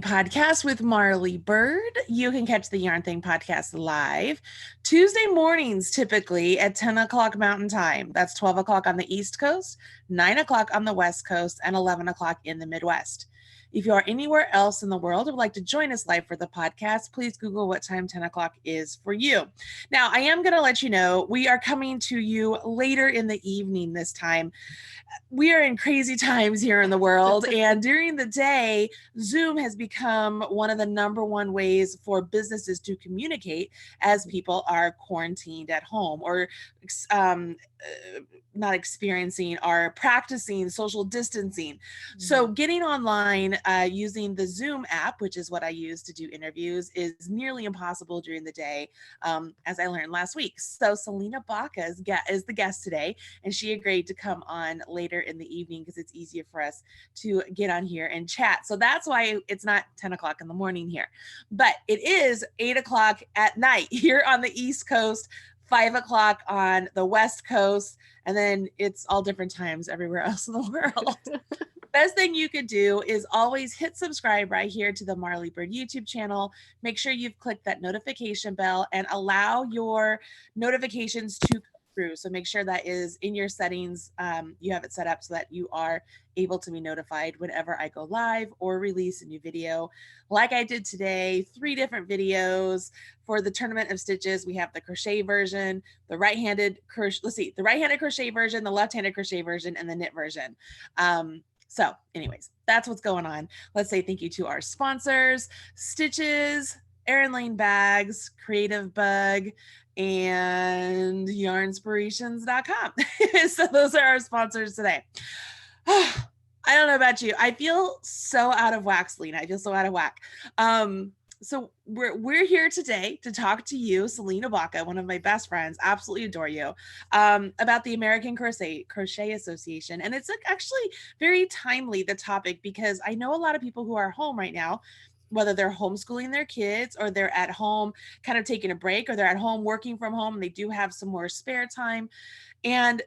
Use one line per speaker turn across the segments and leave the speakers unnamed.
Podcast with Marley Bird. You can catch the Yarn Thing podcast live Tuesday mornings, typically at 10 o'clock Mountain Time. That's 12 o'clock on the East Coast, 9 o'clock on the West Coast, and 11 o'clock in the Midwest. If you are anywhere else in the world and would like to join us live for the podcast, please Google what time 10 o'clock is for you. Now, I am going to let you know we are coming to you later in the evening this time. We are in crazy times here in the world, and during the day, Zoom has become one of the number one ways for businesses to communicate as people are quarantined at home or not experiencing or practicing social distancing. So getting online using the Zoom app, which is what I use to do interviews, is nearly impossible during the day, as I learned last week. So Salena Baca is the guest today, and she agreed to come on later in the evening because it's easier for us to get on here and chat. So that's why it's not 10 o'clock in the morning here, but it is 8 o'clock at night here on the East Coast, 5 o'clock on the West Coast, and then it's all different times everywhere else in the world. Best thing you could do is always hit subscribe right here to the Marley Bird YouTube channel. Make sure you've clicked that notification bell and allow your notifications to come through. So make sure that is in your settings. You have it set up so that you are able to be notified whenever I go live or release a new video. Like I did today, 3 different videos for the Tournament of Stitches. We have the crochet version, the right-handed crochet, the right-handed crochet version, the left-handed crochet version, and the knit version. So anyways, that's what's going on. Let's say thank you to our sponsors, Stitches, Erin Lane Bags, Creative Bug, and yarnspirations.com. So those are our sponsors today. I don't know about you. I feel so out of whack, Salena. I feel so out of whack. So we're here today to talk to you, Salena Baca, one of my best friends, absolutely adore you, about the American Crochet Association. And it's actually very timely, the topic, because I know a lot of people who are home right now, whether they're homeschooling their kids or they're at home kind of taking a break, or they're at home working from home and they do have some more spare time. And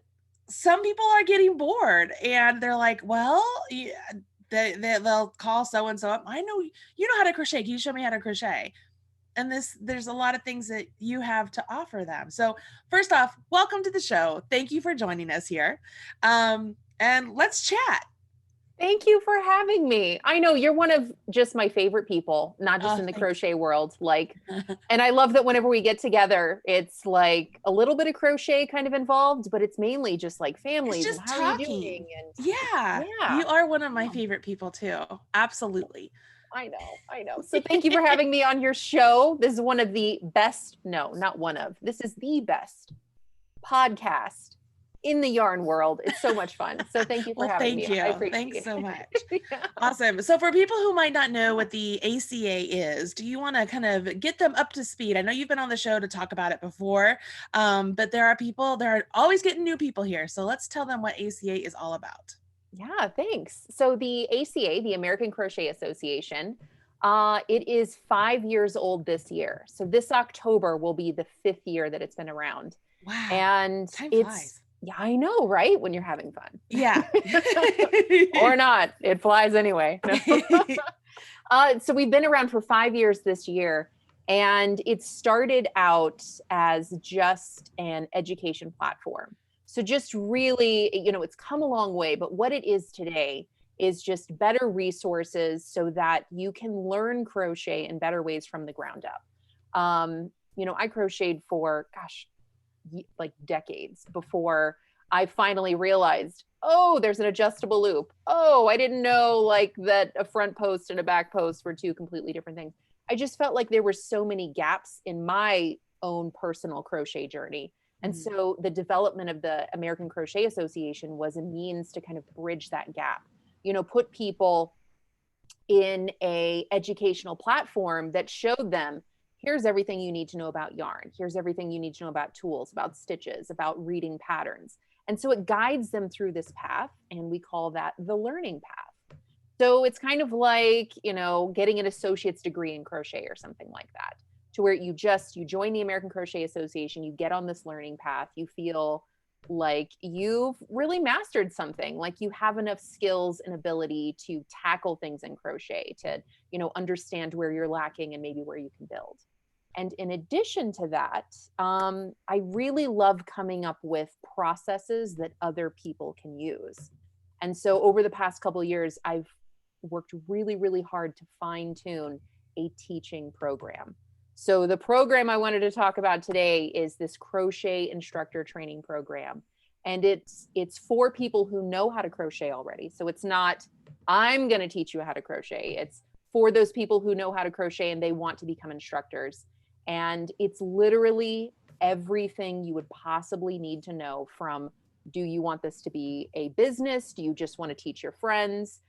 some people are getting bored and they're like, well, yeah, they'll call so-and-so up. I know you know how to crochet. Can you show me how to crochet? And there's a lot of things that you have to offer them. So first off, welcome to the show. Thank you for joining us here. And let's chat.
Thank you for having me. I know you're one of just my favorite people, not just in the crochet world. And I love that whenever we get together, it's like a little bit of crochet kind of involved, but it's mainly just like families
just
and how
talking.
are you doing? And
yeah, you are one of my favorite people too. Absolutely.
I know. So thank you for having me on your show. This is one of the best, no, not one of, this is the best podcast in the yarn world. It's so much fun. So thank you for having me.
I appreciate Thanks so much. Yeah. Awesome. So for people who might not know what the ACA is, do you want to kind of get them up to speed? I know you've been on the show to talk about it before, but there are always getting new people here. So let's tell them what ACA is all about.
Yeah, thanks. So the ACA, the American Crochet Association, it is 5 years old this year. So this October will be the 5th year that it's been around.
Wow.
And
time flies.
Yeah, I know, right? When you're having fun.
Yeah.
Or not. It flies anyway. So we've been around for 5 years this year, and it started out as just an education platform. So just really, it's come a long way, but what it is today is just better resources so that you can learn crochet in better ways from the ground up. I crocheted for, like decades before I finally realized, oh, there's an adjustable loop. Oh, I didn't know that a front post and a back post were 2 completely different things. I just felt like there were so many gaps in my own personal crochet journey. And so the development of the American Crochet Association was a means to kind of bridge that gap, put people in a educational platform that showed them, here's everything you need to know about yarn. Here's everything you need to know about tools, about stitches, about reading patterns. And so it guides them through this path, and we call that the learning path. So it's kind of like, getting an associate's degree in crochet or something like that, to where you join the American Crochet Association, you get on this learning path, you feel like you've really mastered something, like you have enough skills and ability to tackle things in crochet, to, understand where you're lacking and maybe where you can build. And in addition to that, I really love coming up with processes that other people can use. And so over the past couple of years, I've worked really, really hard to fine tune a teaching program. So the program I wanted to talk about today is this crochet instructor training program. And it's for people who know how to crochet already. So it's not, I'm going to teach you how to crochet. It's for those people who know how to crochet and they want to become instructors. And it's literally everything you would possibly need to know, from, do you want this to be a business? Do you just want to teach your friends?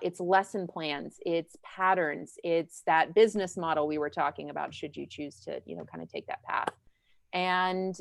It's lesson plans, it's patterns, it's that business model we were talking about, should you choose to, kind of take that path. And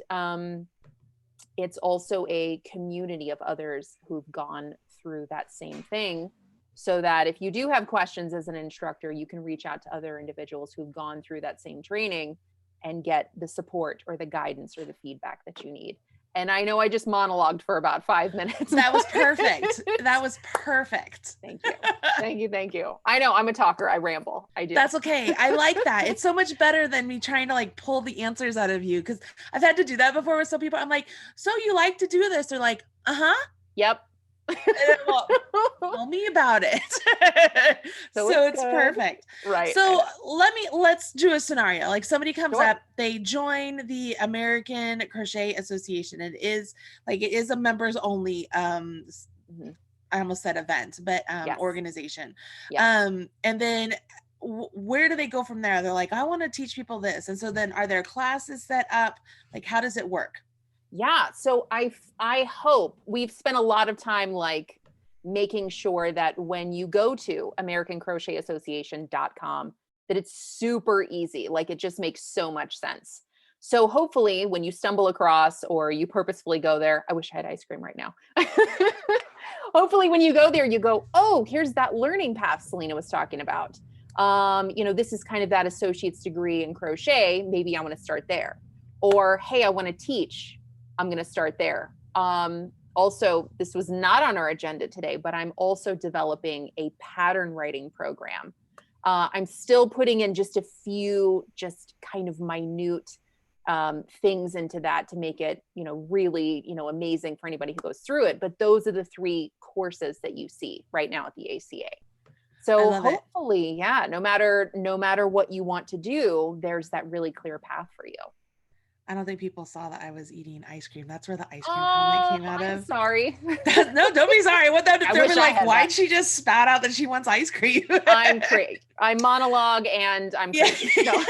it's also a community of others who've gone through that same thing, so that if you do have questions as an instructor, you can reach out to other individuals who've gone through that same training and get the support or the guidance or the feedback that you need. And I know I just monologued for about 5 minutes.
That was perfect. That was perfect.
Thank you. Thank you. Thank you. I know I'm a talker. I ramble. I do.
That's okay. I like that. It's so much better than me trying to like pull the answers out of you. Cause I've had to do that before with some people. I'm like, so you like to do this? They're like, uh-huh.
Yep.
Well, tell me about it. So it's perfect.
Right.
So let's do a scenario. Like somebody comes up, they join the American Crochet Association. It is a members only, I almost said event, but
yes.
organization.
Yes.
And then where do they go from there? They're like, I want to teach people this. And so then are there classes set up? Like, how does it work?
Yeah. So I hope we've spent a lot of time like making sure that when you go to AmericanCrochetAssociation.com, that it's super easy. Like it just makes so much sense. So hopefully when you stumble across, or you purposefully go there, I wish I had ice cream right now. Hopefully when you go there, you go, oh, here's that learning path Salena was talking about. This is kind of that associate's degree in crochet. Maybe I want to start there. Or, hey, I want to teach. I'm going to start there. Also, this was not on our agenda today, but I'm also developing a pattern writing program. I'm still putting in just a few, just kind of minute things into that to make it, really, amazing for anybody who goes through it. But those are the 3 courses that you see right now at the ACA. So hopefully, yeah, no matter what you want to do, there's that really clear path for you.
I don't think people saw that I was eating ice cream. That's where the ice cream comment came out of.
Sorry.
No, don't be sorry. What that? They're like, why'd
that.
she just spout out that she wants ice cream?
I'm crazy. I monologue and I'm crazy.
Yeah. No.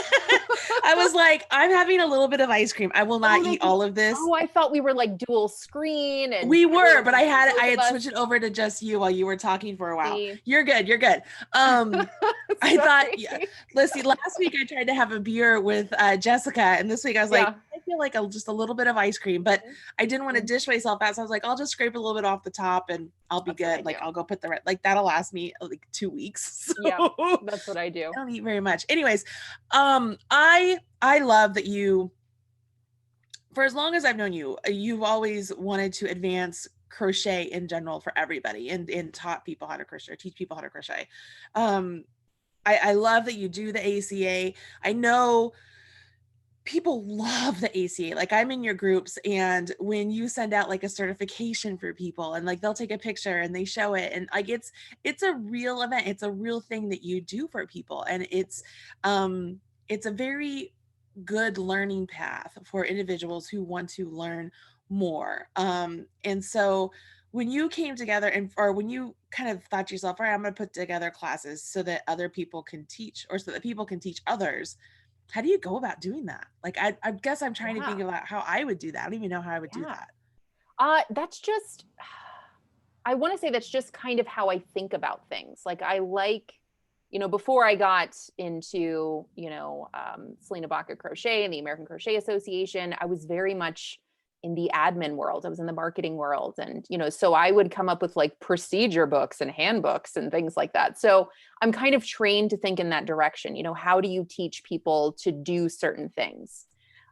I was like, I'm having a little bit of ice cream. I will not eat all of this.
Oh, I thought we were like dual screen. And
we were, but I had switched it over to just you while you were talking for a while. See? You're good. I thought, listen, last week I tried to have a beer with Jessica, and this week I was like, I feel like just a little bit of ice cream, but I didn't want to dish myself out. So I was like, I'll just scrape a little bit off the top and I'll be good. Like I'll go put the like that'll last me like 2 weeks. So
yeah, that's what I do.
I don't eat very much. Anyways, I love that you, for as long as I've known you, you've always wanted to advance crochet in general for everybody and taught people how to crochet, or teach people how to crochet. I love that you do the ACA. I know people love the ACA. Like I'm in your groups, and when you send out like a certification for people and like they'll take a picture and they show it, and like it's a real event. It's a real thing that you do for people. And it's a very good learning path for individuals who want to learn more. And so when you came together or when you kind of thought to yourself, all right, I'm going to put together classes so that other people can teach, or so that people can teach others, how do you go about doing that? Like, I guess I'm trying to think about how I would do that. I don't even know how I would do that.
That's just, I want to say that's just kind of how I think about things. Like I like, before I got into, Salena Baca Crochet and the American Crochet Association, I was very much in the admin world. I was in the marketing world. And, so I would come up with like procedure books and handbooks and things like that. So I'm kind of trained to think in that direction. How do you teach people to do certain things?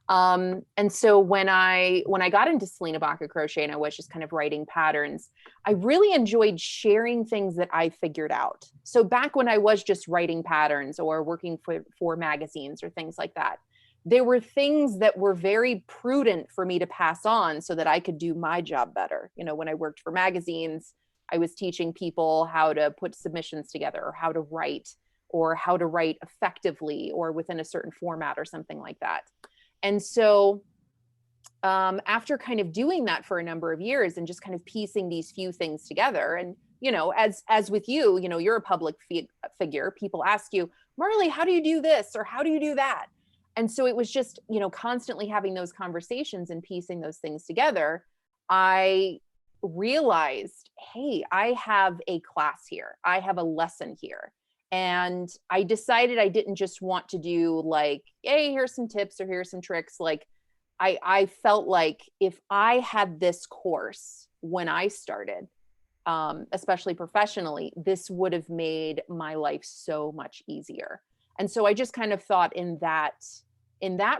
And so when I got into Salena Baca crochet and I was just kind of writing patterns, I really enjoyed sharing things that I figured out. So back when I was just writing patterns or working for magazines or things like that, there were things that were very prudent for me to pass on so that I could do my job better. You know, when I worked for magazines, I was teaching people how to put submissions together or how to write effectively or within a certain format or something like that. And so after kind of doing that for a number of years and just kind of piecing these few things together, and, you know, as with you, you know, you're a public figure, people ask you, Marley, how do you do this? Or how do you do that? And so it was just, you know, constantly having those conversations and piecing those things together. I realized, hey, I have a class here. I have a lesson here. And I decided I didn't just want to do like, hey, here's some tips or here's some tricks. Like I felt like if I had this course when I started, especially professionally, this would have made my life so much easier. And so I just kind of thought in that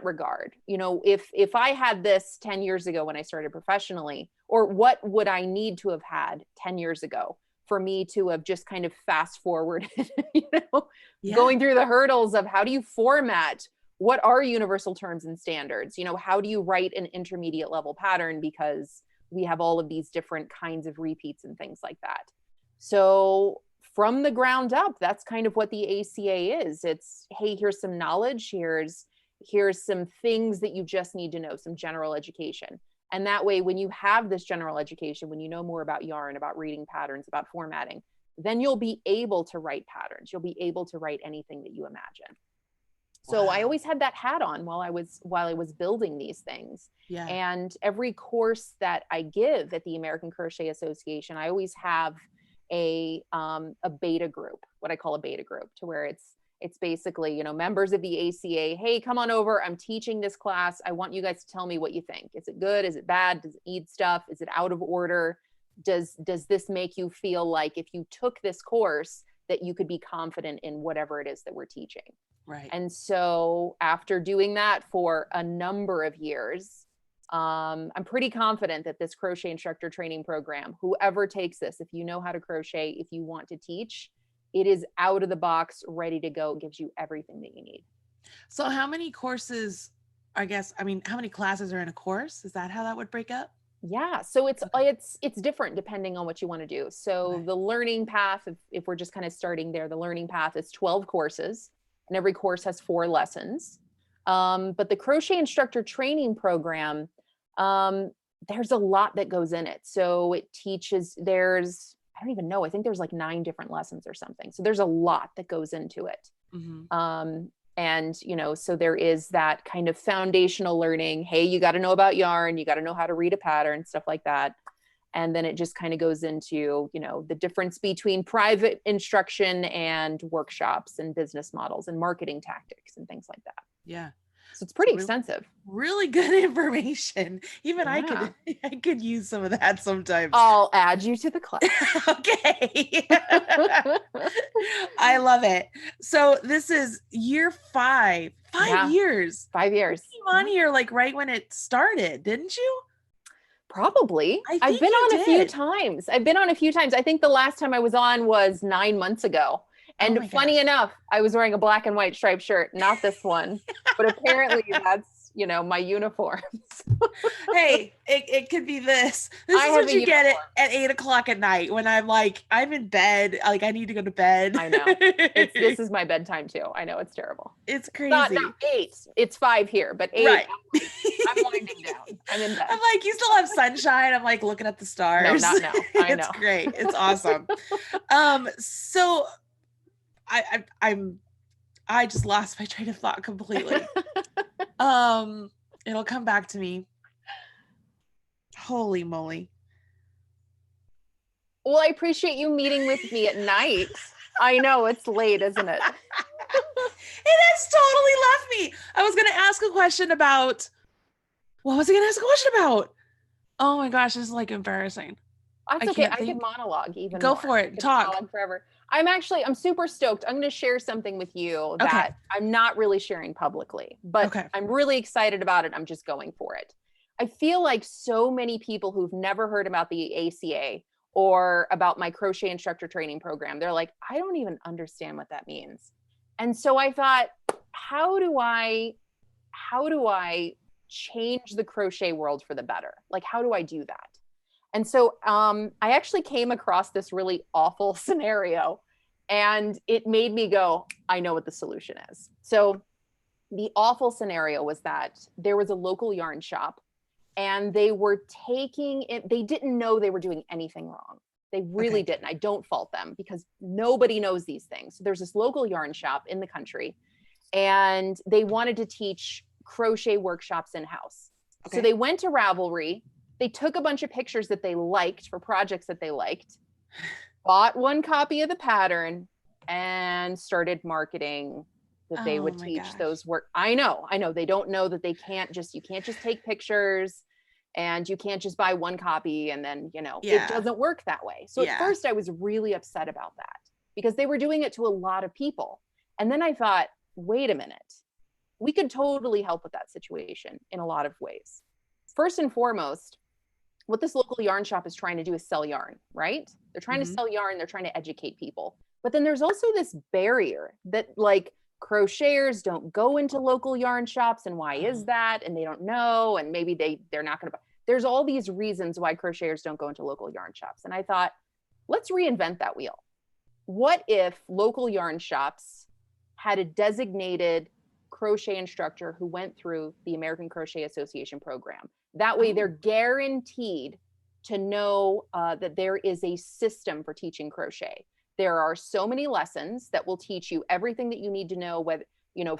regard, you know, if I had this 10 years ago when I started professionally, or what would I need to have had 10 years ago for me to have just kind of fast forwarded, you know, going through the hurdles of how do you format, what are universal terms and standards, you know, how do you write an intermediate level pattern, because we have all of these different kinds of repeats and things like that. So from the ground up, that's kind of what the ACA is. It's, hey, here's some knowledge, here's some things that you just need to know, some general education. And that way, when you have this general education, when you know more about yarn, about reading patterns, about formatting, then you'll be able to write patterns. You'll be able to write anything that you imagine. So I always had that hat on while I was building these things. Yeah. And every course that I give at the American Crochet Association, I always have a beta group, what I call a beta group, to where it's basically, you know, members of the ACA, hey, come on over. I'm teaching this class. I want you guys to tell me what you think. Is it good? Is it bad? Does it need stuff? Is it out of order? Does this make you feel like if you took this course that you could be confident in whatever it is that we're teaching? Right. And so after doing that for a number of years, I'm pretty confident that this crochet instructor training program, whoever takes this, if you know how to crochet, if you want to teach, it is out of the box, ready to go. It gives you everything that you need.
So how many courses, how many classes are in a course? Is that how that would break up?
Yeah. So it's different depending on what you want to do. So the learning path, if we're just kind of starting there, the learning path is 12 courses and every course has 4 lessons. But the crochet instructor training program, there's a lot that goes in it. So it teaches, I don't even know. I think there's like 9 different lessons or something. So there's a lot that goes into it. Mm-hmm. And, you know, so there is that kind of foundational learning. Hey, you got to know about yarn. You got to know how to read a pattern, stuff like that. And then it just kind of goes into, you know, the difference between private instruction and workshops and business models and marketing tactics and things like that.
Yeah.
So it's pretty extensive.
Really good information. Even I could use some of that sometimes.
I'll add you to the class.
Okay. I love it. So this is year 5. 5 years.
5 years.
You came on here like right when it started, didn't you?
Probably. I've been on a few times. I think the last time I was on was 9 months ago. And funny enough, I was wearing a black and white striped shirt, not this one, but apparently that's, you know, my uniforms.
Hey, it could be this. This is what you get at 8:00 at night when I'm in bed. Like I need to go to bed.
I know. This is my bedtime too. I know, it's terrible.
It's crazy.
Not 8. It's 5 here, but 8. Right. I'm winding down. I'm in bed.
I'm like, you still have sunshine. I'm like looking at the stars.
No, not now. I know.
It's great. It's awesome. So I just lost my train of thought completely. It'll come back to me. Holy moly.
Well, I appreciate you meeting with me at night. I know it's late, isn't it?
It has totally left me. I was going to ask a question about, what was I going to ask a question about? Oh my gosh, this is like embarrassing.
That's okay. I can monologue even
Go
more.
for it. Talk
forever. I'm super stoked. I'm going to share something with you
Okay.
that I'm not really sharing publicly, but
Okay.
I'm really excited about it. I'm just going for it. I feel like so many people who've never heard about the ACA or about my crochet instructor training program, they're like, I don't even understand what that means. And so I thought, how do I change the crochet world for the better? Like, how do I do that? And so I actually came across this really awful scenario, and it made me go, I know what the solution is. So the awful scenario was that there was a local yarn shop, and they were taking it, they didn't know they were doing anything wrong. They really didn't. I don't fault them because nobody knows these things. So there's this local yarn shop in the country, and they wanted to teach crochet workshops in-house. So they went to Ravelry. They took a bunch of pictures that they liked for projects that they liked, bought one copy of the pattern, and started marketing that they would teach those work. I know. They don't know that you can't just take pictures and you can't just buy one copy and then, it doesn't work that way. So at first I was really upset about that because they were doing it to a lot of people. And then I thought, wait a minute, we could totally help with that situation in a lot of ways. First and foremost, what this local yarn shop is trying to do is sell yarn, right? They're trying to sell yarn. They're trying to educate people. But then there's also this barrier that like crocheters don't go into local yarn shops. And why is that? And they don't know. And maybe they're not going to buy. There's all these reasons why crocheters don't go into local yarn shops. And I thought, let's reinvent that wheel. What if local yarn shops had a designated crochet instructor who went through the American Crochet Association program? That way they're guaranteed to know that there is a system for teaching crochet. There are so many lessons that will teach you everything that you need to know, whether,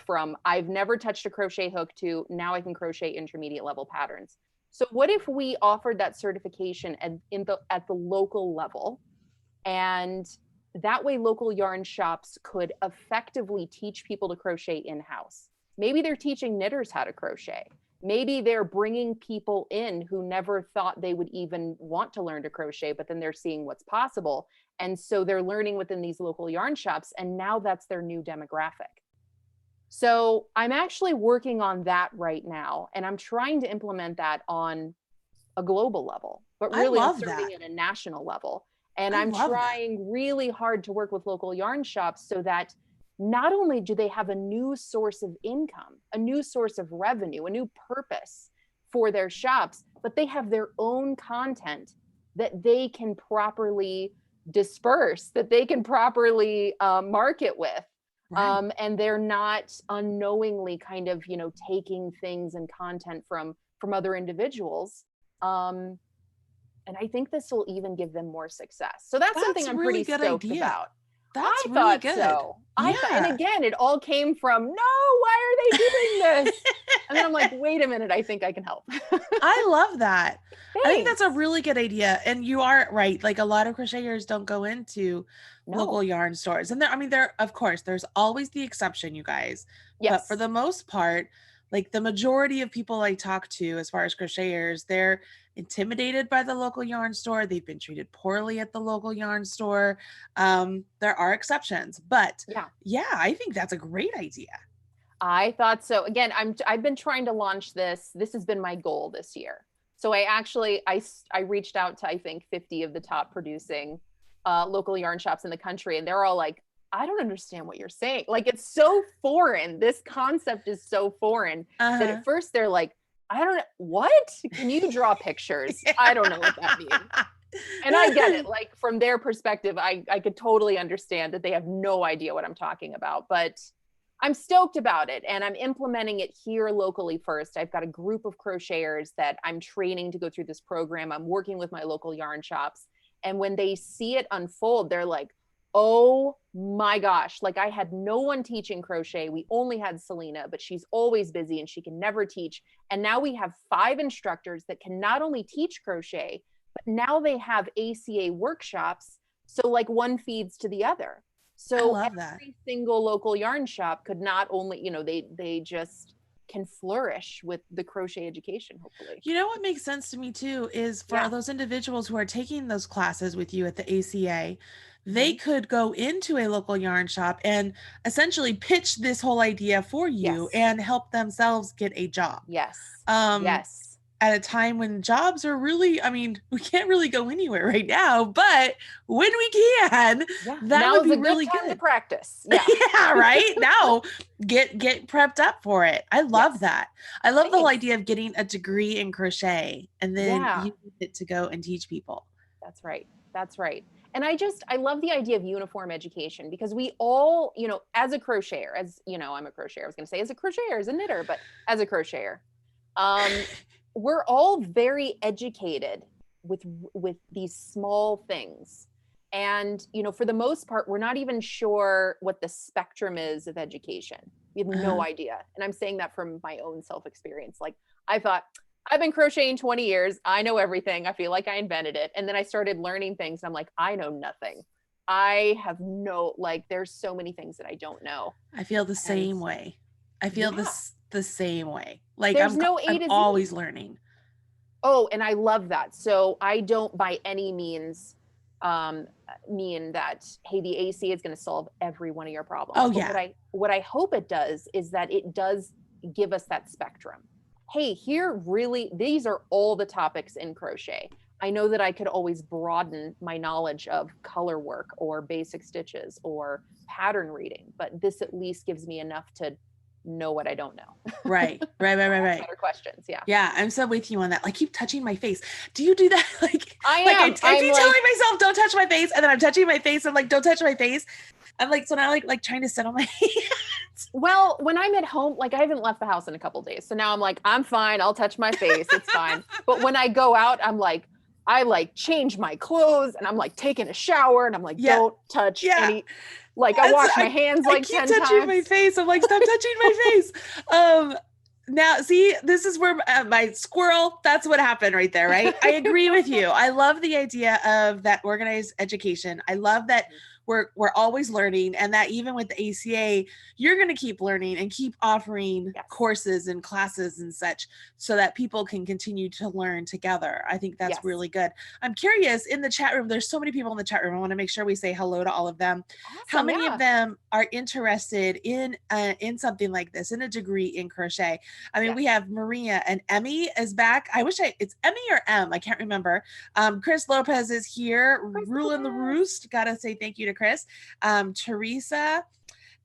from I've never touched a crochet hook to now I can crochet intermediate level patterns. So what if we offered that certification at the local level, and that way local yarn shops could effectively teach people to crochet in-house? Maybe they're teaching knitters how to crochet. Maybe they're bringing people in who never thought they would even want to learn to crochet, but then they're seeing what's possible. And so they're learning within these local yarn shops, and now that's their new demographic. So I'm actually working on that right now, and I'm trying to implement that on a global level, but really I'm starting at a national level. And I'm trying really hard to work with local yarn shops so that not only do they have a new source of income, a new source of revenue, a new purpose for their shops, but they have their own content that they can properly disperse, that they can properly market with. And they're not unknowingly kind of, taking things and content from other individuals. And I think this will even give them more success. So that's something I'm pretty stoked about.
That's really good.
So. And again, it all came from, no, why are they doing this? And then I'm like, wait a minute, I think I can help.
I love that.
Thanks.
I think that's a really good idea. And you are right. Like a lot of crocheters don't go into local yarn stores. And of course, there's always the exception, you guys.
Yes.
But for the most part, like the majority of people I talk to, as far as crocheters, they're intimidated by the local yarn store. They've been treated poorly at the local yarn store. There are exceptions, but I think that's a great idea.
I thought so. Again, I've been trying to launch this. This has been my goal this year. So I reached out to, I think, 50 of the top producing local yarn shops in the country, and they're all like, I don't understand what you're saying. Like, it's so foreign. This concept is so foreign that at first they're like, I don't know. What? Can you draw pictures? I don't know what that means. And I get it. Like, from their perspective, I could totally understand that they have no idea what I'm talking about, but I'm stoked about it. And I'm implementing it here locally first. I've got a group of crocheters that I'm training to go through this program. I'm working with my local yarn shops. And when they see it unfold, they're like, oh my gosh, like I had no one teaching crochet. We only had Salena, but she's always busy and she can never teach. And now we have 5 instructors that can not only teach crochet, but now they have ACA workshops. So like one feeds to the other. So every single local yarn shop could not only, they just can flourish with the crochet education, hopefully.
You know what makes sense to me too is for those individuals who are taking those classes with you at the ACA, they could go into a local yarn shop and essentially pitch this whole idea for you and help themselves get a job.
Yes.
Um, at a time when jobs are really, I mean, we can't really go anywhere right now, but when we can, that would be really good
to practice. Yeah.
Yeah, right? Now get prepped up for it. I love that. I love the whole idea of getting a degree in crochet and then you use it to go and teach people.
That's right. That's right. And I love the idea of uniform education, because we all, you know, as a crocheter, as you know, I'm a crocheter. I was going to say as a crocheter, as a knitter, but as a crocheter, we're all very educated with these small things. And, you know, for the most part, we're not even sure what the spectrum is of education. We have no idea. And I'm saying that from my own self-experience. Like, I thought, I've been crocheting 20 years. I know everything. I feel like I invented it. And then I started learning things. And I'm like, I know nothing. I have there's so many things that I don't know.
I feel the same way. I feel the same way. Like
I'm
always learning.
Oh, and I love that. So I don't by any means mean that, hey, the AC is going to solve every one of your problems.
Oh, yeah.
But what I hope it does is that it does give us that spectrum. Hey, these are all the topics in crochet. I know that I could always broaden my knowledge of color work or basic stitches or pattern reading, but this at least gives me enough to know what I don't know.
Right.
Better questions. Yeah.
Yeah. I'm so with you on that. Like, keep touching my face. Do you do that? Like,
I
keep telling myself, don't touch my face. And then I'm touching my face. I'm like, don't touch my face. I'm like, so now like trying to sit on my hands.
Well, when I'm at home, like I haven't left the house in a couple of days. So now I'm like, I'm fine. I'll touch my face. It's fine. But when I go out, I'm like, I like change my clothes and I'm like taking a shower and I'm like, don't touch any, like I wash my hands like 10 times. I keep touching
my face. I'm like, stop touching my face. Now, see, this is where my squirrel, that's what happened right there, right? I agree with you. I love the idea of that organized education. I love that we're always learning, and that even with the ACA, you're going to keep learning and keep offering courses and classes and such so that people can continue to learn together. I think that's really good. I'm curious, in the chat room, there's so many people in the chat room. I want to make sure we say hello to all of them. Awesome, how many of them are interested in something like this, in a degree in crochet? I mean, we have Maria and Emmy is back. It's Emmy or M, I can't remember. Chris Lopez is here, ruling the roost. Gotta say thank you to Chris. Teresa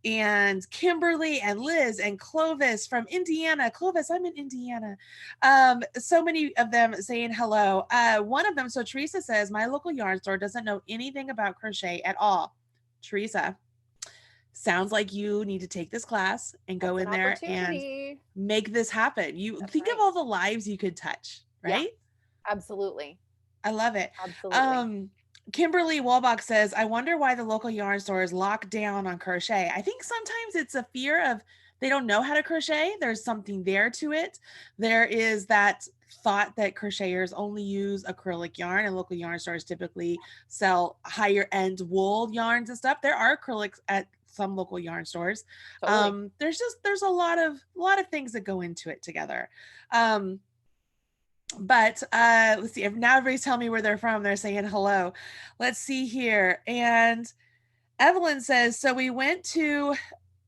and Kimberly and Liz and Clovis from Indiana. Clovis, I'm in Indiana. So many of them saying hello. One of them, so Teresa says, my local yarn store doesn't know anything about crochet at all. Teresa, sounds like you need to take this class and go in there and make this happen. Think of all the lives you could touch, right?
Yeah, absolutely.
I love it.
Absolutely.
Kimberly Walbach says, I wonder why the local yarn stores lock down on crochet. I think sometimes it's a fear of they don't know how to crochet. There's something there to it. There is that thought that crocheters only use acrylic yarn, and local yarn stores typically sell higher end wool yarns and stuff. There are acrylics at some local yarn stores. Totally. There's a lot of things that go into it together. But let's see, now everybody's telling me where they're from. They're saying hello. Let's see here. And Evelyn says, so we went to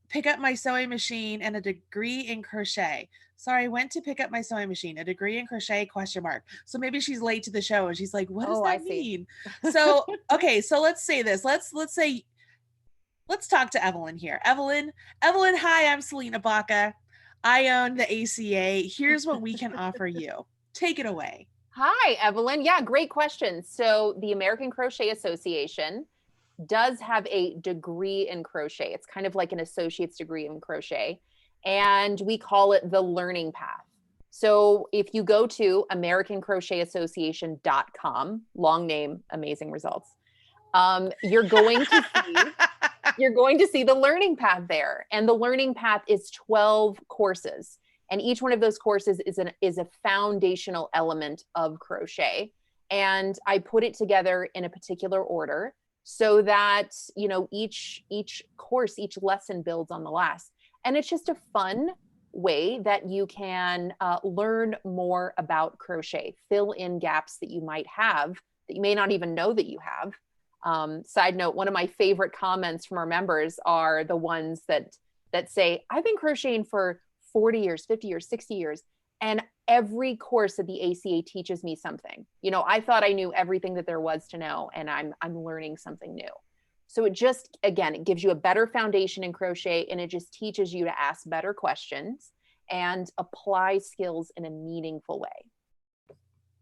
pick up my sewing machine and a degree in crochet. Sorry, went to pick up my sewing machine, a degree in crochet, ? So maybe she's late to the show and she's like, what does that mean? So, okay, so let's say this. Let's talk to Evelyn here. Evelyn, hi, I'm Salena Baca. I own the ACA. Here's what we can offer you. Take it away.
Hi, Evelyn. Yeah, great question. So the American Crochet Association does have a degree in crochet. It's kind of like an associate's degree in crochet, and we call it the learning path. So if you go to americancrochetassociation.com, long name, amazing results, you're going to see the learning path there. And the learning path is 12 courses. And each one of those courses is a foundational element of crochet. And I put it together in a particular order so that, you know, each course, each lesson builds on the last. And it's just a fun way that you can learn more about crochet, fill in gaps that you might have, that you may not even know that you have. Side note, one of my favorite comments from our members are the ones that say, I've been crocheting for 40 years, 50 years, 60 years. And every course at the ACA teaches me something. You know, I thought I knew everything that there was to know, and I'm learning something new. So it just, again, it gives you a better foundation in crochet, and it just teaches you to ask better questions and apply skills in a meaningful way.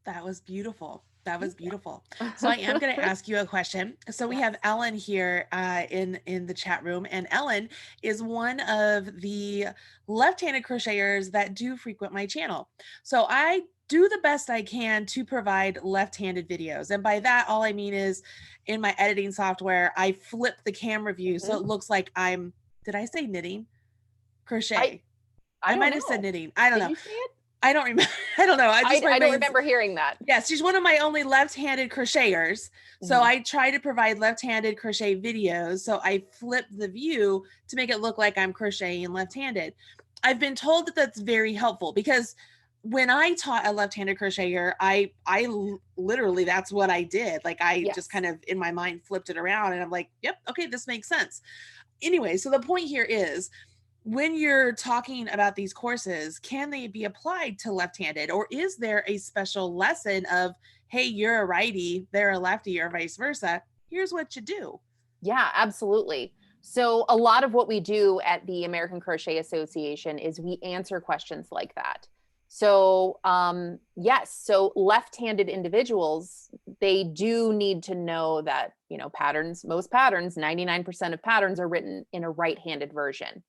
That was beautiful. That was beautiful. So I am going to ask you a question. So we have Ellen here in the chat room, and Ellen is one of the left-handed crocheters that do frequent my channel. So I do the best I can to provide left-handed videos. And by that, all I mean is in my editing software, I flip the camera view. So it looks like did I say knitting? Crochet. I might have said knitting. I don't know.
Did you say it?
I don't remember. I don't know.
I don't remember hearing that.
Yes, she's one of my only left-handed crocheters. So I try to provide left-handed crochet videos. So I flip the view to make it look like I'm crocheting left-handed. I've been told that that's very helpful, because when I taught a left-handed crocheter, I literally, that's what I did. Like I just kind of in my mind flipped it around, and I'm like, yep, okay, this makes sense. Anyway, so the point here is, when you're talking about these courses, can they be applied to left-handed, or is there a special lesson of, hey, you're a righty, they're a lefty, or vice versa? Here's what you do.
Yeah, absolutely. So a lot of what we do at the American Crochet Association is we answer questions like that. So yes, so left-handed individuals, they do need to know that, you know, patterns, most patterns, 99% of patterns are written in a right-handed version.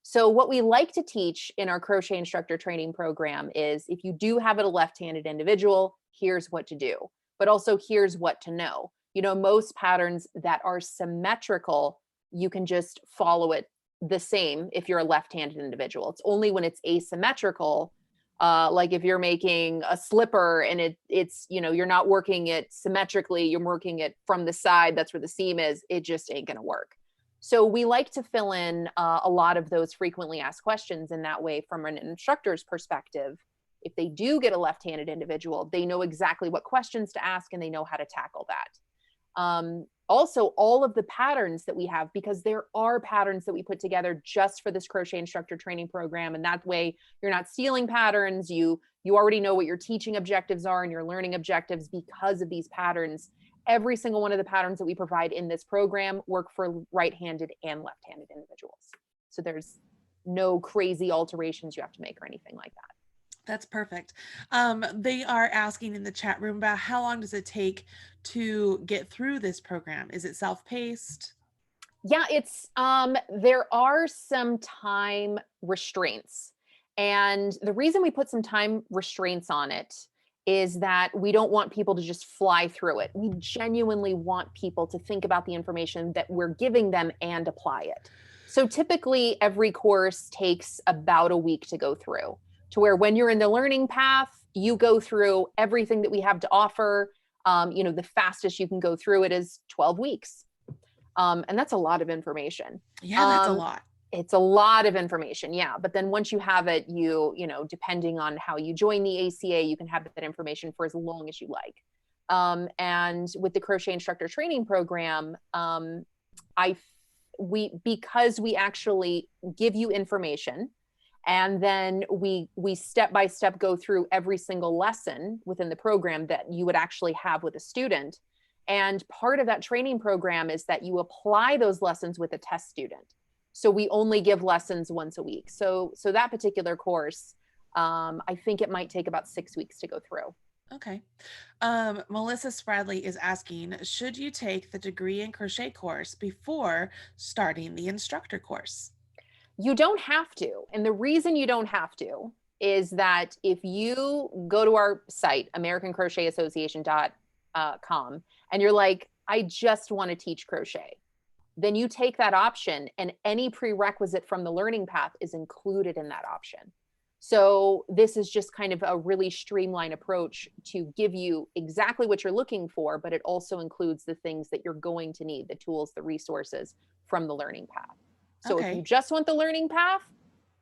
So what we like to teach in our crochet instructor training program is, if you do have a left-handed individual, here's what to do, but also here's what to know. You know, most patterns that are symmetrical, you can just follow it the same if you're a left-handed individual. It's only when it's asymmetrical, like if you're making a slipper and it's, you know, you're not working it symmetrically, you're working it from the side, that's where the seam is, it just ain't gonna work. So we like to fill in a lot of those frequently asked questions in that way. From an instructor's perspective, if they do get a left-handed individual, they know exactly what questions to ask and they know how to tackle that. Also, all of the patterns that we have, because there are patterns that we put together just for this crochet instructor training program, and that way you're not stealing patterns. You already know what your teaching objectives are and your learning objectives because of these patterns. Every single one of the patterns that we provide in this program work for right-handed and left-handed individuals. So there's no crazy alterations you have to make or anything like that.
That's perfect. They are asking in the chat room about how long does it take to get through this program? Is it self-paced?
Yeah, it's there are some time restraints. And the reason we put some time restraints on it is that we don't want people to just fly through it. We genuinely want people to think about the information that we're giving them and apply it. So typically every course takes about a week to go through, to where when you're in the learning path, you go through everything that we have to offer. You know, the fastest you can go through it is 12 weeks. And that's a lot of information.
Yeah, that's a lot.
It's a lot of information. Yeah. But then once you have it, you know, depending on how you join the ACA, you can have that information for as long as you like. And with the crochet instructor training program, because we actually give you information, and then we step by step go through every single lesson within the program that you would actually have with a student. And part of that training program is that you apply those lessons with a test student. So we only give lessons once a week. So that particular course, I think it might take about 6 weeks to go through.
Okay. Melissa Spradley is asking, should you take the degree in crochet course before starting the instructor course?
You don't have to. And the reason you don't have to is that if you go to our site, americancrochetassociation.com, and you're like, I just want to teach crochet, then you take that option, and any prerequisite from the learning path is included in that option. So this is just kind of a really streamlined approach to give you exactly what you're looking for, but it also includes the things that you're going to need, the tools, the resources from the learning path. So if you just want the learning path,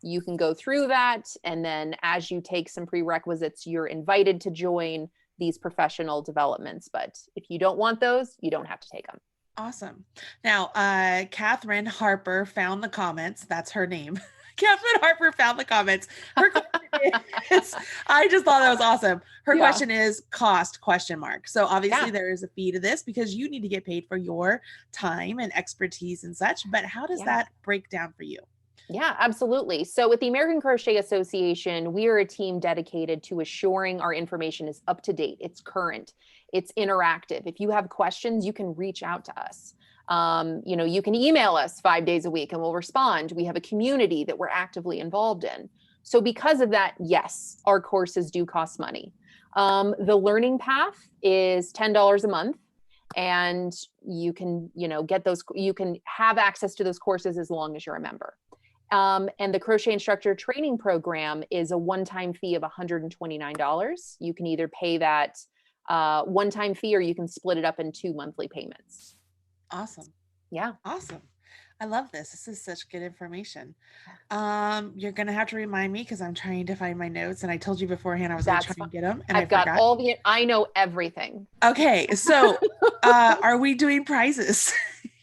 you can go through that. And then as you take some prerequisites, you're invited to join these professional developments. But if you don't want those, you don't have to take them.
Awesome. Now, Catherine Harper found the comments. That's her name. Catherine Harper found the comments. Her question is, I just thought that was awesome. Her question is cost ? So obviously there is a fee to this because you need to get paid for your time and expertise and such. But how does that break down for you?
Yeah, absolutely. So with the American Crochet Association, we are a team dedicated to assuring our information is up to date, it's current, it's interactive. If you have questions, you can reach out to us. You can email us 5 days a week and we'll respond. We have a community that we're actively involved in. So because of that, yes, our courses do cost money. The learning path is $10 a month. And you can, get those, you can have access to those courses as long as you're a member. And the Crochet Instructor Training Program is a one-time fee of $129. You can either pay that one-time fee or you can split it up in 2 monthly payments.
Awesome.
Yeah.
Awesome. I love this. This is such good information. You're going to have to remind me because I'm trying to find my notes. And I told you beforehand I was going to try and get them. And
I've got I know everything.
Okay. So are we doing prizes?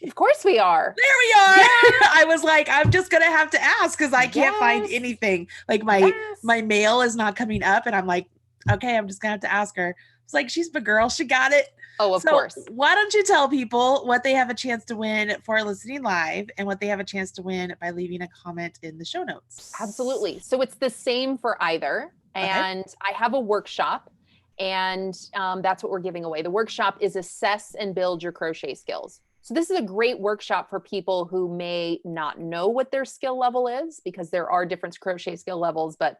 Of course we are.
There we are. Yeah. I was like, I'm just going to have to ask because I can't find anything. Like my mail is not coming up. And I'm like, okay, I'm just going to have to ask her. It's like, she's the girl. She got it.
Oh, of course.
Why don't you tell people what they have a chance to win for listening live and what they have a chance to win by leaving a comment in the show notes?
Absolutely. So it's the same for either. And I have a workshop and that's what we're giving away. The workshop is Assess and Build Your Crochet Skills. So this is a great workshop for people who may not know what their skill level is because there are different crochet skill levels, but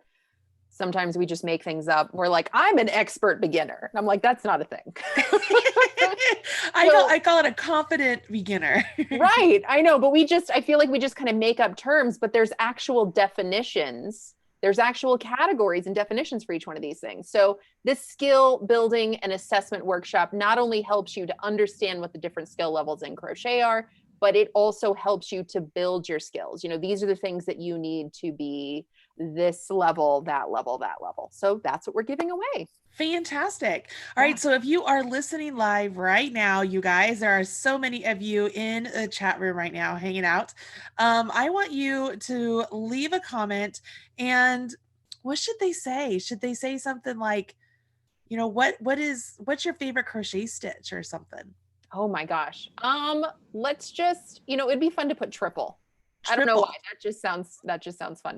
sometimes we just make things up. We're like, I'm an expert beginner. And I'm like, that's not a thing.
I call it a confident beginner.
Right. I know, but I feel like we just kind of make up terms, but there's actual definitions. There's actual categories and definitions for each one of these things. So this skill building and assessment workshop not only helps you to understand what the different skill levels in crochet are, but it also helps you to build your skills. These are the things that you need to be this level, that level, that level. So that's what we're giving away.
Fantastic. All right. So if you are listening live right now, you guys, there are so many of you in the chat room right now hanging out. I want you to leave a comment and what should they say? Should they say something like, what's your favorite crochet stitch or something?
Oh my gosh. Let's just, it'd be fun to put triple. I don't know why. That just sounds fun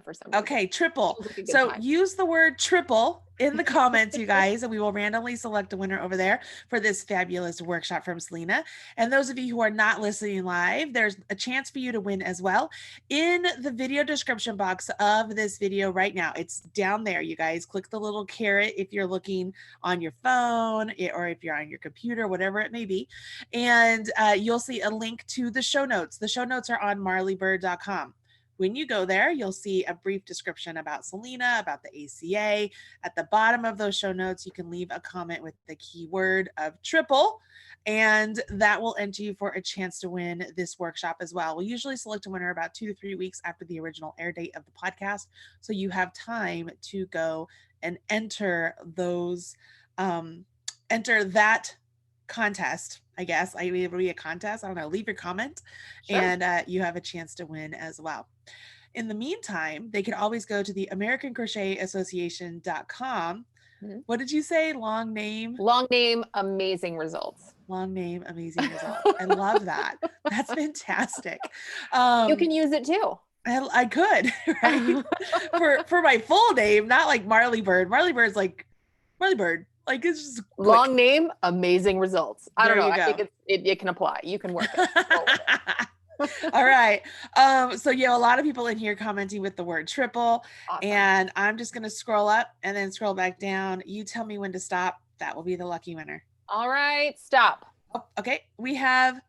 for some reason.
Okay, triple. So use the word triple in the comments, you guys, and we will randomly select a winner over there for this fabulous workshop from Salena. And those of you who are not listening live, there's a chance for you to win as well. In the video description box of this video right now, it's down there, you guys. Click the little caret if you're looking on your phone or if you're on your computer, whatever it may be. And you'll see a link to the show notes. The show notes are on marleybird.com. When you go there, you'll see a brief description about Salena, about the ACA. At the bottom of those show notes, you can leave a comment with the keyword of triple, and that will enter you for a chance to win this workshop as well. We usually select a winner about 2 to 3 weeks after the original air date of the podcast, so you have time to go and enter those, enter that contest. I guess it would be a contest. I don't know. Leave your comment, and you have a chance to win as well. In the meantime, they can always go to the AmericanCrochetAssociation.com. What did you say? Long name,
amazing results.
Long name, amazing results. I love that. That's fantastic.
You can use it too.
I could, right? for my full name, not like Marley Bird. Marley Bird's like Marley Bird. Like it's just quick.
Long name, amazing results. I don't know. I think it can apply. You can work it.
All right. So a lot of people in here commenting with the word triple. Awesome. And I'm just going to scroll up and then scroll back down. You tell me when to stop. That will be the lucky winner.
All right. Stop.
Oh, okay. We have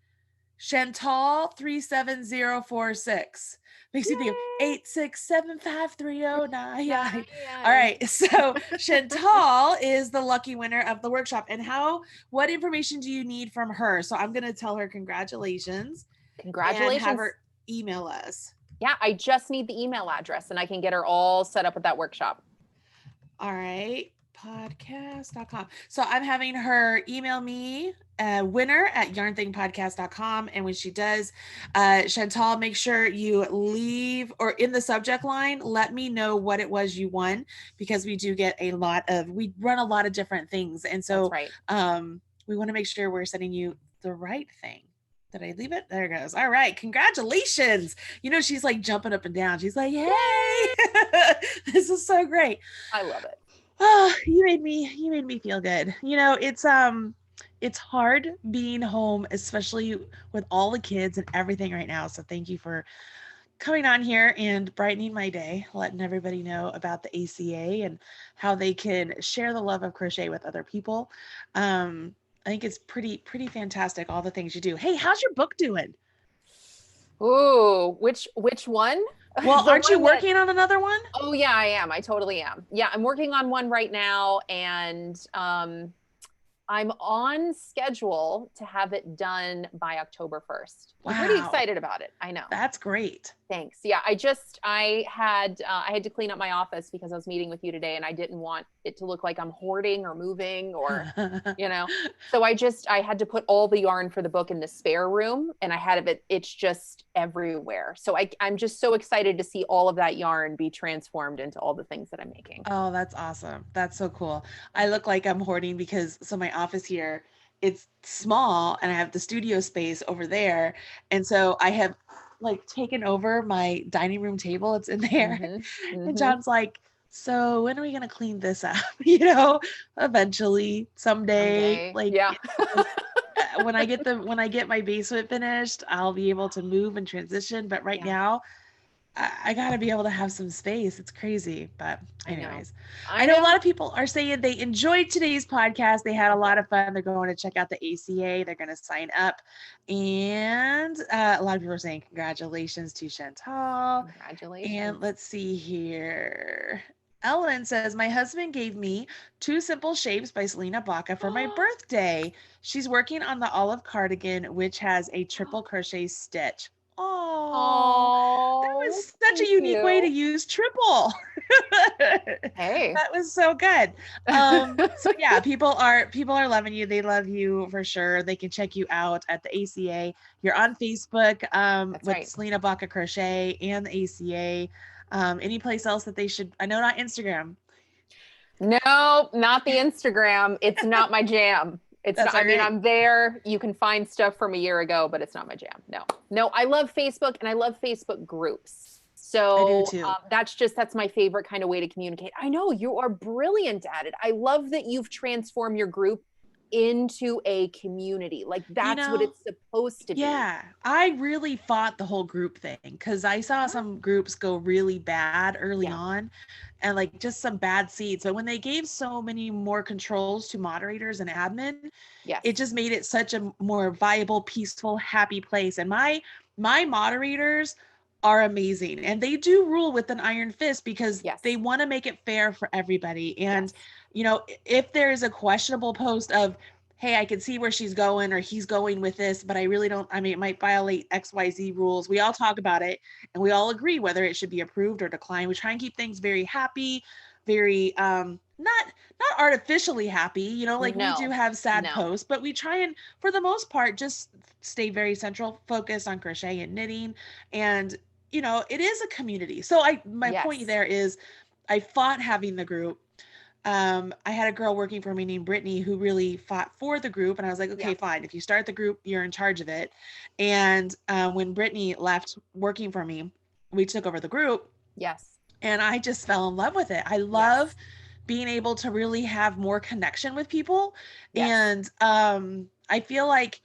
Chantal 37046. Makes you think of 8675309. All right. So Chantal is the lucky winner of the workshop. And what information do you need from her? So I'm going to tell her congratulations.
Congratulations.
And have her email us.
Yeah. I just need the email address and I can get her all set up with that workshop.
All right. yarnthingpodcast.com. So I'm having her email me winner@yarnthingpodcast.com. And when she does, Chantal, make sure you leave or in the subject line, let me know what it was you won, because we do get we run a lot of different things. And so
That's right.
we want to make sure we're sending you the right thing. Did I leave it? There it goes. All right. Congratulations. She's like jumping up and down. She's like, hey, this is so great.
I love it.
Oh, you made me feel good. It's hard being home, especially with all the kids and everything right now. So thank you for coming on here and brightening my day, letting everybody know about the ACA and how they can share the love of crochet with other people. I think it's pretty fantastic, all the things you do. Hey, how's your book doing?
Ooh, which one?
Well, aren't you working on another one?
Oh yeah, I am. I totally am. Yeah, I'm working on one right now, and I'm on schedule to have it done by October 1st. I'm pretty excited about it. I know.
That's great.
Thanks. Yeah, I had to clean up my office because I was meeting with you today, and I didn't want it to look like I'm hoarding or moving or, So I had to put all the yarn for the book in the spare room, and I had it's just everywhere. So I'm just so excited to see all of that yarn be transformed into all the things that I'm making.
Oh, that's awesome. That's so cool. I look like I'm hoarding because my office here, it's small and I have the studio space over there. And so I have like taken over my dining room table. It's in there. Mm-hmm. Mm-hmm. And John's like, so when are we going to clean this up? Eventually, someday. Like,
yeah.
when I get my basement finished, I'll be able to move and transition. But right now, I got to be able to have some space. It's crazy. But anyways, I know a lot of people are saying they enjoyed today's podcast. They had a lot of fun. They're going to check out the ACA. They're going to sign up. And a lot of people are saying congratulations to Chantal.
Congratulations.
And let's see here. Ellen says, my husband gave me 2 simple shapes by Salena Baca for my birthday. She's working on the olive cardigan, which has a triple crochet stitch. Oh, that was such a unique way to use triple.
Hey,
that was so good. So yeah, people are loving you. They love you for sure. They can check you out at the ACA. You're on Facebook with Salena Baca Crochet and the ACA. Any place else that they should? I know not Instagram.
No, not the Instagram. It's not my jam. It's not, I mean, I'm there. You can find stuff from a year ago, but it's not my jam. No, I love Facebook and I love Facebook groups. So I do too. That's my favorite kind of way to communicate. I know you are brilliant at it. I love that you've transformed your group into a community. Like that's what it's supposed to be.
Yeah. I really fought the whole group thing because I saw some groups go really bad early on and like just some bad seeds. So when they gave so many more controls to moderators and admin, it just made it such a more viable, peaceful, happy place. And my moderators are amazing and they do rule with an iron fist because they want to make it fair for everybody. And if there's a questionable post of, hey, I can see where she's going or he's going with this, but I really don't, I mean, it might violate XYZ rules. We all talk about it and we all agree whether it should be approved or declined. We try and keep things very happy, very, not artificially happy, we do have sad posts, but we try and, for the most part, just stay very central, focus on crochet and knitting. And, it is a community. So my point there is I fought having the group. I had a girl working for me named Brittany who really fought for the group. And I was like, okay, fine. If you start the group, you're in charge of it. And when Brittany left working for me, we took over the group.
Yes.
And I just fell in love with it. I love being able to really have more connection with people. Yes. And I feel like,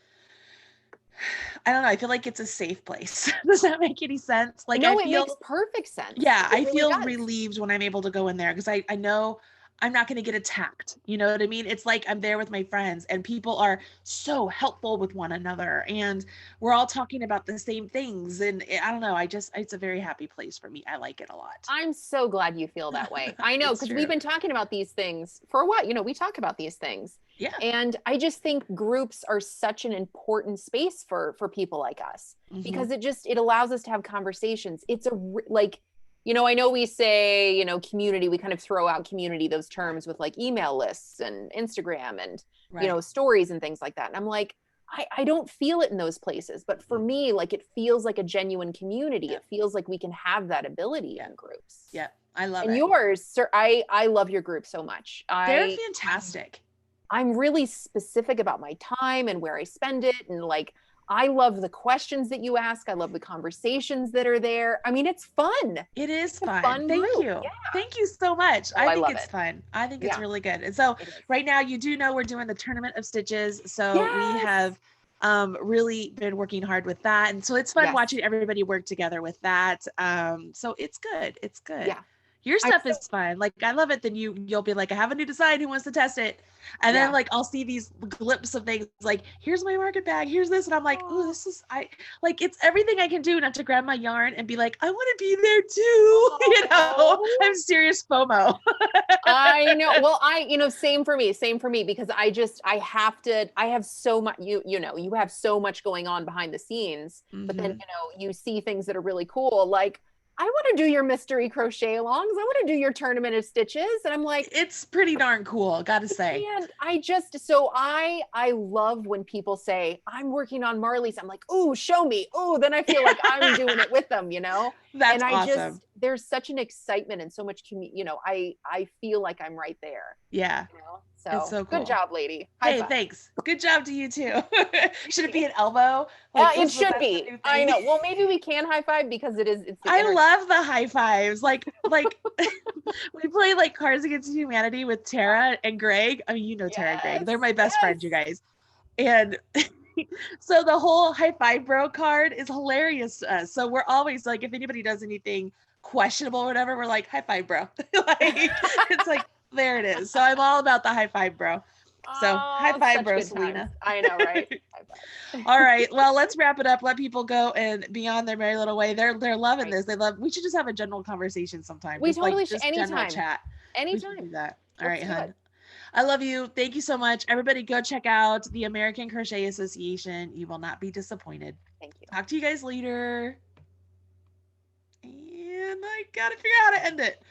I don't know. I feel like it's a safe place. Does that make any sense? Like,
no, it makes perfect sense.
Yeah. I feel relieved when I'm able to go in there because I know I'm not going to get attacked. You know what I mean? It's like I'm there with my friends and people are so helpful with one another and we're all talking about the same things. And I don't know. It's a very happy place for me. I like it a lot.
I'm so glad you feel that way. I know, because we've been talking about these things for a while. We talk about these things.
Yeah.
And I just think groups are such an important space for people like us because it allows us to have conversations. It's You know, I know we say, you know, community, we kind of throw out community, those terms with like email lists and Instagram and, you know, stories and things like that. And I'm like, I don't feel it in those places. But for me, like it feels like a genuine community. It feels like we can have that ability in groups.
Yeah, I love it.
And yours, sir, I love your group so much.
They're fantastic.
I'm really specific about my time and where I spend it. And like, I love the questions that you ask. I love the conversations that are there. I mean, it's fun.
It is fun. Thank you. Yeah. Thank you so much. I think it's fun. I think it's really good. And so right now you do know we're doing the Tournament of Stitches. So we have really been working hard with that. And so it's fun watching everybody work together with that. So it's good. It's good. Yeah. Your stuff is fun. Like, I love it. Then you'll be like, I have a new design. Who wants to test it? And then like, I'll see these glimpses of things like, here's my market bag. Here's this. And I'm like, oh, this is, it's everything I can do not to grab my yarn and be like, I want to be there too. You know, I'm serious FOMO.
I know. Well, same for me, because I have so much, you have so much going on behind the scenes, but then, you see things that are really cool. Like, I want to do your mystery crochet alongs. I want to do your Tournament of Stitches. And I'm like,
it's pretty darn cool, gotta say.
And I love when people say, I'm working on Marley's. I'm like, oh, show me. Oh, then I feel like I'm doing it with them,
That's awesome.
There's such an excitement and so much, I feel like I'm right there.
Yeah.
So,
it's so cool.
Good job, lady.
Hey, thanks. Good job to you too. Should it be an elbow? Like,
it should be. I know. Well, maybe we can high five because
I love the high fives. Like we play like Cards Against Humanity with Tara and Greg. I mean, Tara and Greg. They're my best friends, you guys. And so the whole high five bro card is hilarious to us. So we're always like, if anybody does anything questionable or whatever, we're like, high five bro. It's like, there it is. So I'm all about the high five bro. So high five bro, Salena.
I know, right?
All right. Well, let's wrap it up. Let people go and be on their merry little way. They're loving this. We should just have a general conversation sometime.
We totally should. Anytime.
Chat.
Anytime.
Do that. All right, hon. I love you. Thank you so much. Everybody go check out the American Crochet Association. You will not be disappointed.
Thank you.
Talk to you guys later. And I gotta figure out how to end it.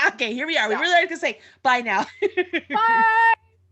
Okay, here we are. We really like to say bye now.
Bye.